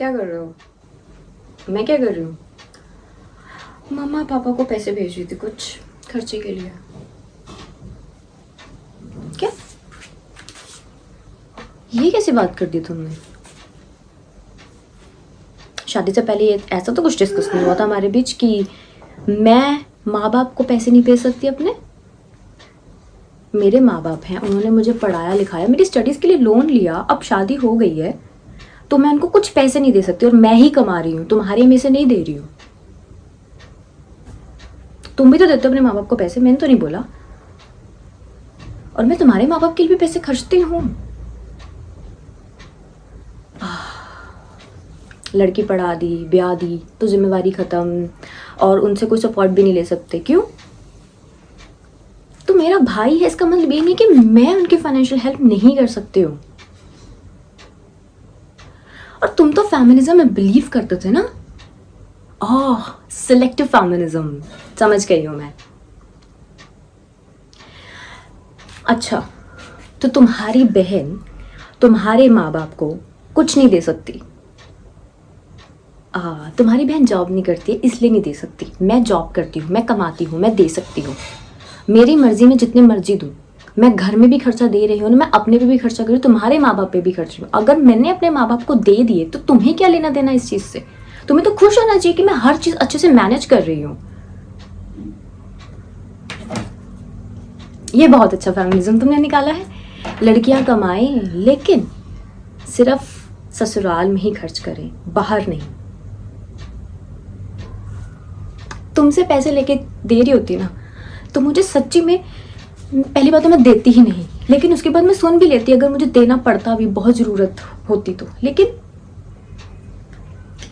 क्या कर रहे हो? मैं क्या कर रही हूँ? मम्मा पापा को पैसे भेज रही थी कुछ खर्चे के लिए। क्या? ये कैसी बात कर दी तुमने? शादी से पहले ये ऐसा तो कुछ डिस्कस नहीं हुआ था हमारे बीच कि मैं माँ बाप को पैसे नहीं भेज सकती अपने। मेरे माँ बाप हैं, उन्होंने मुझे पढ़ाया लिखाया, मेरी स्टडीज़ के लिए लोन लिया, अब शादी हो गई है तो मैं उनको कुछ पैसे नहीं दे सकती और मैं ही कमा रही हूँ, तुम्हारी में से नहीं दे रही हूँ। तुम भी तो देते हो अपने माँ बाप को पैसे, मैंने तो नहीं बोला। और मैं तुम्हारे माँ बाप के लिए भी पैसे खर्चती हूँ। लड़की पढ़ा दी, ब्याह दी तो जिम्मेवारी खत्म, और उनसे कोई सपोर्ट भी नहीं ले सकते। क्यों? तो मेरा भाई है, इसका मतलब ये नहीं कि मैं उनकी फाइनेंशियल हेल्प नहीं कर सकती हूँ। और तुम तो फेमिनिज्म में बिलीव करते थे ना? ओह, सिलेक्टिव फेमिनिज्म, समझ गई हूँ मैं। अच्छा, तो तुम्हारी बहन तुम्हारे माँ बाप को कुछ नहीं दे सकती? तुम्हारी बहन जॉब नहीं करती है इसलिए नहीं दे सकती। मैं जॉब करती हूँ, मैं कमाती हूँ, मैं दे सकती हूँ। मेरी मर्जी में जितनी मर्जी दूँ। मैं घर में भी खर्चा दे रही हूँ, मैं अपने पे भी खर्चा कर रही हूँ, तुम्हारे माँ बाप पे भी खर्च रही हूँ। अगर मैंने अपने माँ बाप को दे दिए तो तुम्हें क्या लेना देना इस चीज़ से? तुम्हें तो खुश होना चाहिए कि मैं हर चीज़ अच्छे से मैनेज कर रही हूँ। ये बहुत अच्छा फेमिनिज्म तुमने निकाला है। लड़कियां कमाएं लेकिन सिर्फ ससुराल में ही खर्च करें, बाहर नहीं। तुमसे पैसे लेके दे रही होती ना तो मुझे सच्ची में, पहली बात तो मैं देती ही नहीं, लेकिन उसके बाद मैं सुन भी लेती अगर मुझे देना पड़ता भी, बहुत ज़रूरत होती तो। लेकिन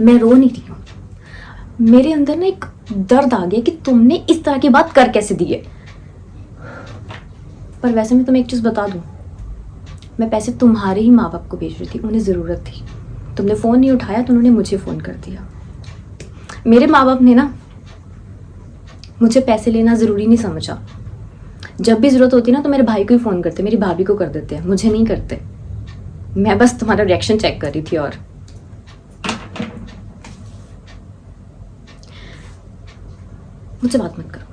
मैं रो नहीं रही हूँ, मेरे अंदर ना एक दर्द आ गया कि तुमने इस तरह की बात कर कैसे दी है। पर वैसे मैं तुम्हें एक चीज़ बता दूँ, मैं पैसे तुम्हारे ही माँ बाप को भेज रही थी, उन्हें ज़रूरत थी। तुमने फ़ोन नहीं उठाया तो उन्होंने मुझे फ़ोन कर दिया। मेरे माँ बाप ने ना मुझे पैसे लेना ज़रूरी नहीं समझा। जब भी ज़रूरत होती ना तो मेरे भाई को ही फ़ोन करते, मेरी भाभी को कर देते हैं, मुझे नहीं करते। मैं बस तुम्हारा रिएक्शन चेक कर रही थी। और मुझसे बात मत करो।